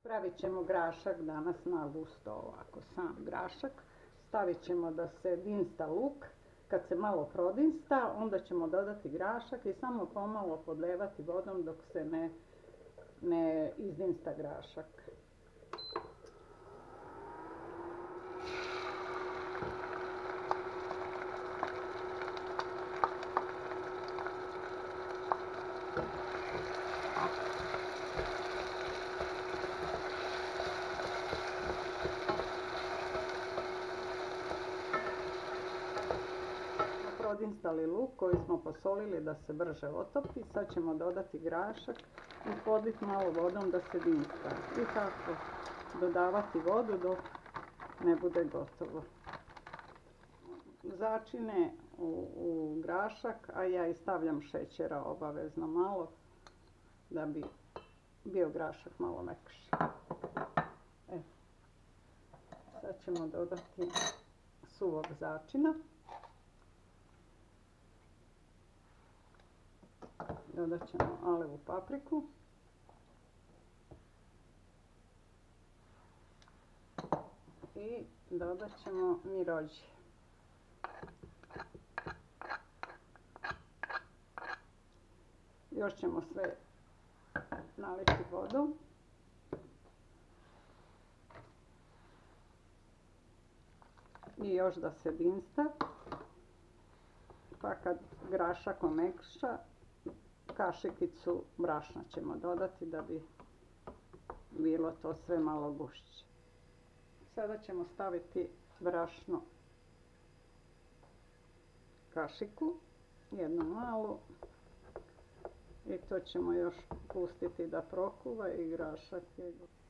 Pravit ćemo grašak danas na gusto ovako, sam grašak. Stavit ćemo da se dinsta luk. Kad se malo prodinsta, onda ćemo dodati grašak i samo pomalo podlevati vodom dok se ne izdinsta grašak. Prodinstali luk koji smo posolili da se brže otopi, sad ćemo dodati grašak i podliti malo vodom da se dinsta. I tako dodavati vodu dok ne bude gotovo. Začine u grašak, a ja i stavljam šećera obavezno malo da bi bio grašak malo mekši. Sad ćemo dodati suvog začina. Dodat ćemo alevu papriku. I dodat ćemo mirođi. Još ćemo sve naliti vodom. I još da se dinsta. Pa kad grašak omekša, kašikicu brašna ćemo dodati da bi bilo to sve malo gušće. Sada ćemo staviti brašno, kašiku, jednu malu, i to ćemo još pustiti da prokuva i grašak je gotov.